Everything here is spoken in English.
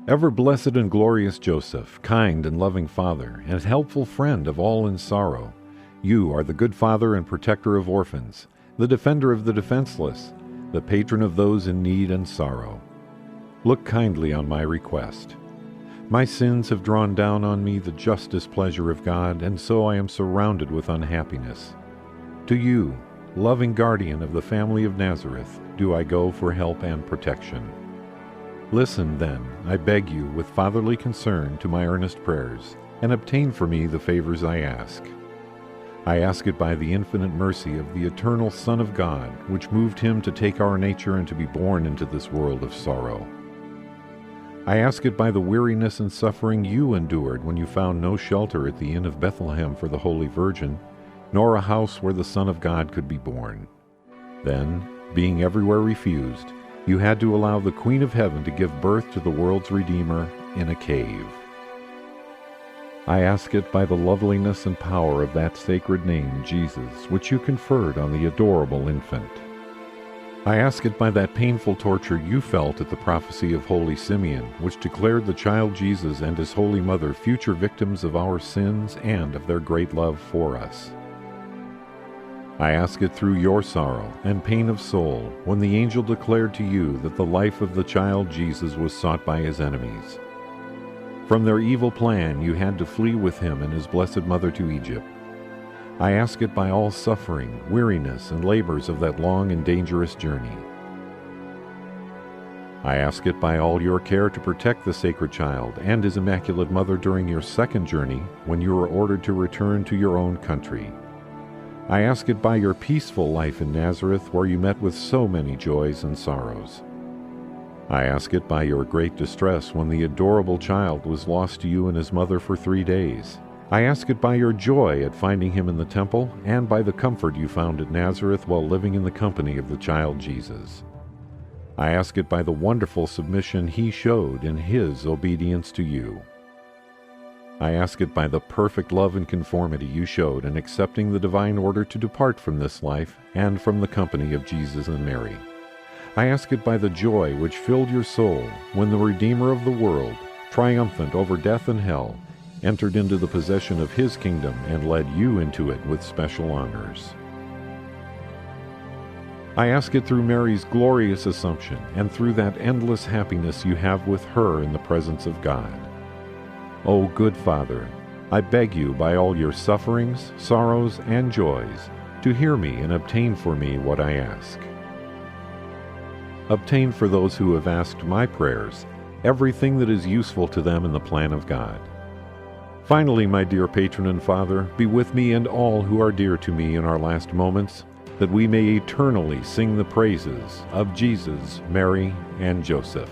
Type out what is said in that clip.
Ever blessed and glorious Joseph, kind and loving Father, and helpful friend of all in sorrow, you are the good Father and protector of orphans, the defender of the defenseless, the patron of those in need and sorrow. Look kindly on my request. My sins have drawn down on me the just displeasure of God, and so I am surrounded with unhappiness. To you, loving guardian of the family of Nazareth, do I go for help and protection. Listen, then, I beg you, with fatherly concern to my earnest prayers, and obtain for me the favors I ask. I ask it by the infinite mercy of the eternal Son of God, which moved him to take our nature and to be born into this world of sorrow. I ask it by the weariness and suffering you endured when you found no shelter at the inn of Bethlehem for the Holy Virgin, nor a house where the Son of God could be born. Then, being everywhere refused, you had to allow the Queen of Heaven to give birth to the world's Redeemer in a cave. I ask it by the loveliness and power of that sacred name, Jesus, which you conferred on the adorable infant. I ask it by that painful torture you felt at the prophecy of Holy Simeon, which declared the child Jesus and his Holy Mother future victims of our sins and of their great love for us. I ask it through your sorrow and pain of soul, when the angel declared to you that the life of the child Jesus was sought by his enemies. From their evil plan you had to flee with him and his blessed mother to Egypt. I ask it by all suffering, weariness, and labors of that long and dangerous journey. I ask it by all your care to protect the sacred child and his immaculate mother during your second journey, when you were ordered to return to your own country. I ask it by your peaceful life in Nazareth, where you met with so many joys and sorrows. I ask it by your great distress when the adorable child was lost to you and his mother for 3 days. I ask it by your joy at finding him in the temple, and by the comfort you found at Nazareth while living in the company of the child Jesus. I ask it by the wonderful submission he showed in his obedience to you. I ask it by the perfect love and conformity you showed in accepting the divine order to depart from this life and from the company of Jesus and Mary. I ask it by the joy which filled your soul when the Redeemer of the world, triumphant over death and hell, entered into the possession of his kingdom and led you into it with special honors. I ask it through Mary's glorious Assumption and through that endless happiness you have with her in the presence of God. O good Father, I beg you by all your sufferings, sorrows, and joys to hear me and obtain for me what I ask. Obtain for those who have asked my prayers everything that is useful to them in the plan of God. Finally, my dear patron and Father, be with me and all who are dear to me in our last moments, that we may eternally sing the praises of Jesus, Mary, and Joseph.